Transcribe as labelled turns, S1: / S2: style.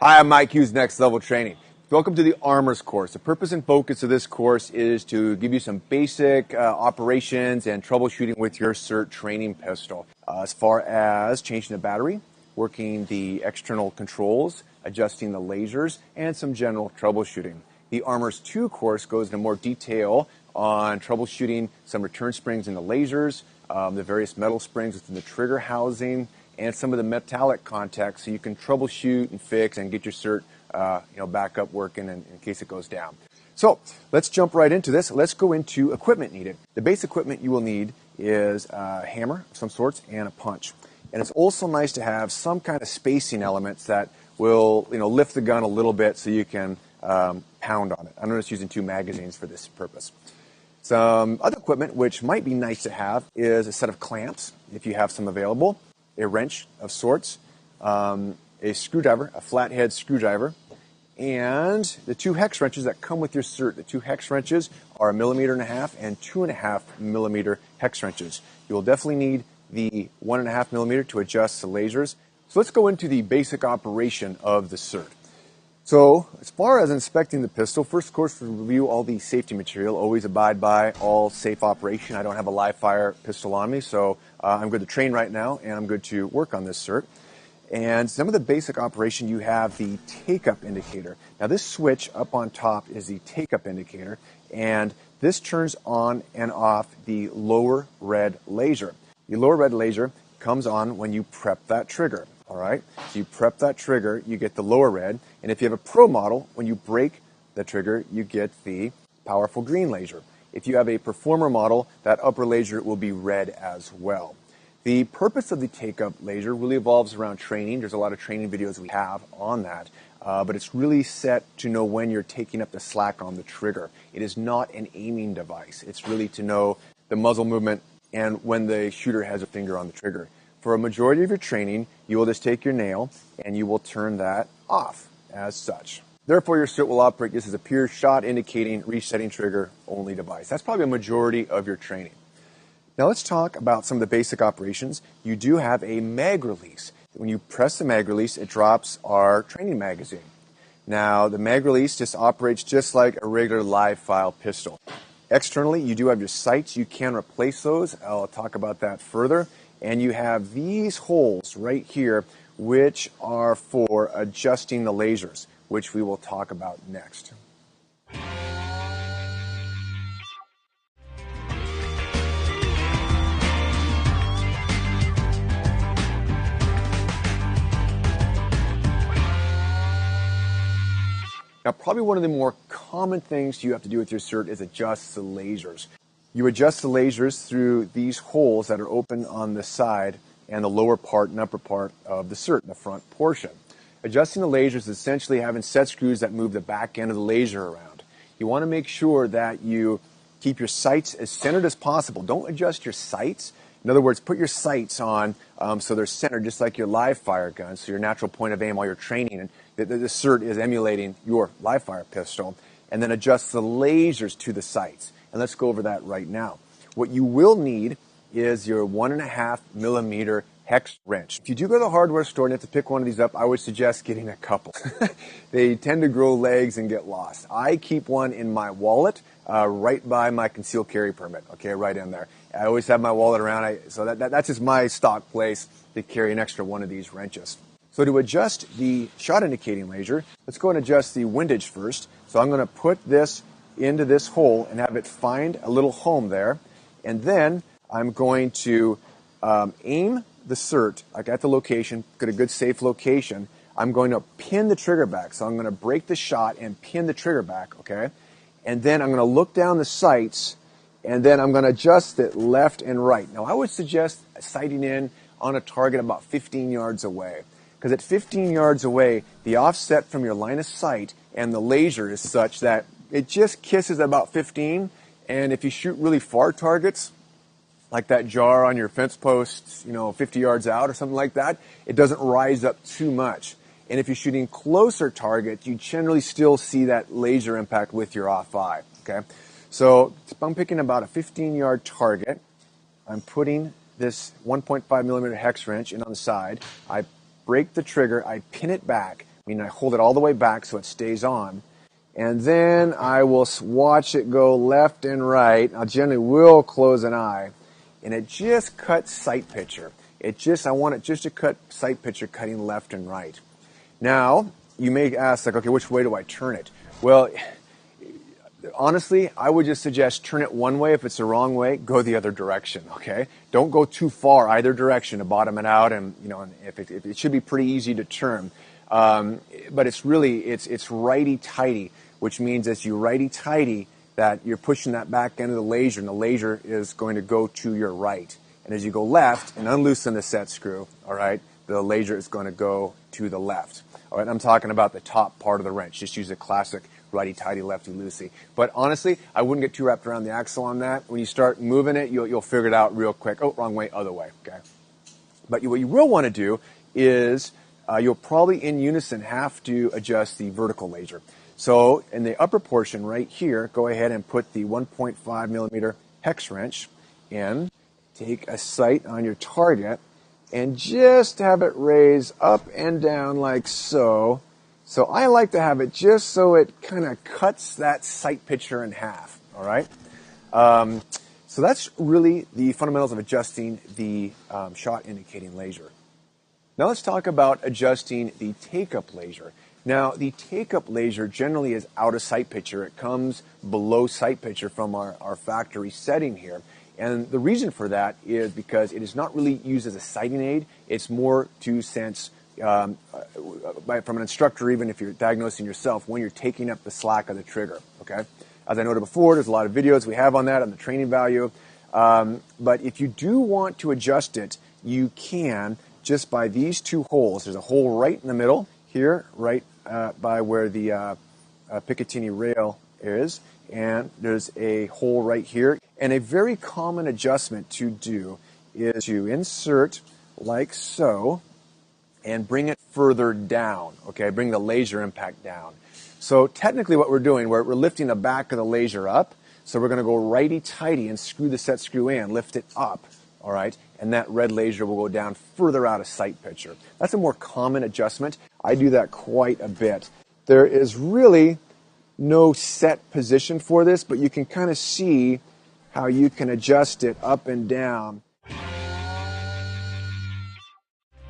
S1: Hi, I'm Mike Hughes, Next Level Training. Welcome to the Armors course. The purpose and focus of this course is to give you some basic operations and troubleshooting with your SIRT training pistol. As far as changing the battery, working the external controls, adjusting the lasers, and some general troubleshooting. The Armors 2 course goes into more detail on troubleshooting some return springs in the lasers, the various metal springs within the trigger housing, and some of the metallic contacts, so you can troubleshoot and fix and get your SIRT back up working in case it goes down. So let's jump right into this. Let's go into equipment needed. The base equipment you will need is a hammer of some sorts and a punch. And it's also nice to have some kind of spacing elements that will lift the gun a little bit so you can pound on it. I'm just using 2 magazines for this purpose. Some other equipment which might be nice to have is a set of clamps, if you have some available, a wrench of sorts, a screwdriver, a flathead screwdriver, and the 2 hex wrenches that come with your SIRT. The 2 hex wrenches are 1.5 millimeter and 2.5 millimeter hex wrenches. You will definitely need the 1.5 millimeter to adjust the lasers. So let's go into the basic operation of the SIRT. So as far as inspecting the pistol, first of course review all the safety material. Always abide by all safe operation. I don't have a live fire pistol on me, so I'm good to train right now and I'm good to work on this SIRT. And some of the basic operation, you have the take-up indicator. Now this switch up on top is the take-up indicator, and this turns on and off the lower red laser. The lower red laser comes on when you prep that trigger. All right, so you prep that trigger, you get the lower red, and if you have a pro model, when you break the trigger, you get the powerful green laser. If you have a performer model, that upper laser will be red as well. The purpose of the take-up laser really evolves around training. There's a lot of training videos we have on that, but it's really set to know when you're taking up the slack on the trigger. It is not an aiming device. It's really to know the muzzle movement and when the shooter has a finger on the trigger. For a majority of your training, you will just take your nail and you will turn that off as such. Therefore, your SIRT will operate just as a pure shot indicating resetting trigger only device. That's probably a majority of your training. Now let's talk about some of the basic operations. You do have a mag release. When you press the mag release, it drops our training magazine. Now the mag release just operates just like a regular live fire pistol. Externally, you do have your sights. You can replace those. I'll talk about that further. And you have these holes right here, which are for adjusting the lasers, which we will talk about next. Now, probably one of the more common things you have to do with your SIRT is adjust the lasers. You adjust the lasers through these holes that are open on the side and the lower part and upper part of the SIRT, the front portion. Adjusting the lasers is essentially having set screws that move the back end of the laser around. You want to make sure that you keep your sights as centered as possible. Don't adjust your sights. In other words, put your sights on so they're centered just like your live fire gun, so your natural point of aim while you're training, and the SIRT is emulating your live fire pistol, and then adjust the lasers to the sights. And let's go over that right now. What you will need is your 1.5 millimeter hex wrench. If you do go to the hardware store and have to pick one of these up, I would suggest getting a couple. They tend to grow legs and get lost. I keep one in my wallet right by my concealed carry permit, okay, right in there. I always have my wallet around, so that's just my stock place to carry an extra one of these wrenches. So to adjust the shot indicating laser, let's go and adjust the windage first. So I'm going to put this into this hole and have it find a little home there, and then I'm going to aim the SIRT like at the location, get a good safe location. I'm going to pin the trigger back, so I'm going to break the shot and pin the trigger back, okay? And then I'm going to look down the sights, and then I'm going to adjust it left and right. Now I would suggest sighting in on a target about 15 yards away, because at 15 yards away, the offset from your line of sight and the laser is such that it just kisses at about 15, and if you shoot really far targets, like that jar on your fence post, 50 yards out or something like that, it doesn't rise up too much. And if you're shooting closer targets, you generally still see that laser impact with your off eye, okay? So I'm picking about a 15-yard target. I'm putting this 1.5 millimeter hex wrench in on the side. I break the trigger, I pin it back, meaning I hold it all the way back so it stays on. And then I will watch it go left and right. I generally will close an eye. And it just cuts sight picture. I want it just to cut sight picture, cutting left and right. Now, you may ask, like, okay, which way do I turn it? Well, honestly, I would just suggest turn it one way. If it's the wrong way, go the other direction, okay? Don't go too far either direction to bottom it out, and if it should be pretty easy to turn. But it's righty-tighty, which means as you righty-tighty, that you're pushing that back end of the laser, and the laser is going to go to your right. And as you go left and unloosen the set screw, all right, the laser is going to go to the left. All right, I'm talking about the top part of the wrench. Just use a classic righty-tighty, lefty-loosey. But honestly, I wouldn't get too wrapped around the axle on that. When you start moving it, you'll figure it out real quick. Oh, wrong way, other way, okay? But what you will want to do is you'll probably in unison have to adjust the vertical laser. So in the upper portion right here, go ahead and put the 1.5 millimeter hex wrench in. Take a sight on your target and just have it raise up and down like so. So I like to have it just so it kind of cuts that sight picture in half, all right? So that's really the fundamentals of adjusting the shot indicating laser. Now let's talk about adjusting the take-up laser. Now, the take-up laser generally is out of sight picture. It comes below sight picture from our factory setting here. And the reason for that is because it is not really used as a sighting aid. It's more to sense, from an instructor, even if you're diagnosing yourself, when you're taking up the slack of the trigger, okay? As I noted before, there's a lot of videos we have on that, on the training value. But if you do want to adjust it, you can just by these two holes. There's a hole right in the middle here, right by where the Picatinny rail is, and there's a hole right here. And a very common adjustment to do is to insert like so and bring it further down, okay? Bring the laser impact down. So technically what we're doing, we're lifting the back of the laser up, so we're going to go righty-tighty and screw the set screw in, lift it up, all right? And that red laser will go down further out of sight picture. That's a more common adjustment. I do that quite a bit. There is really no set position for this, but you can kind of see how you can adjust it up and down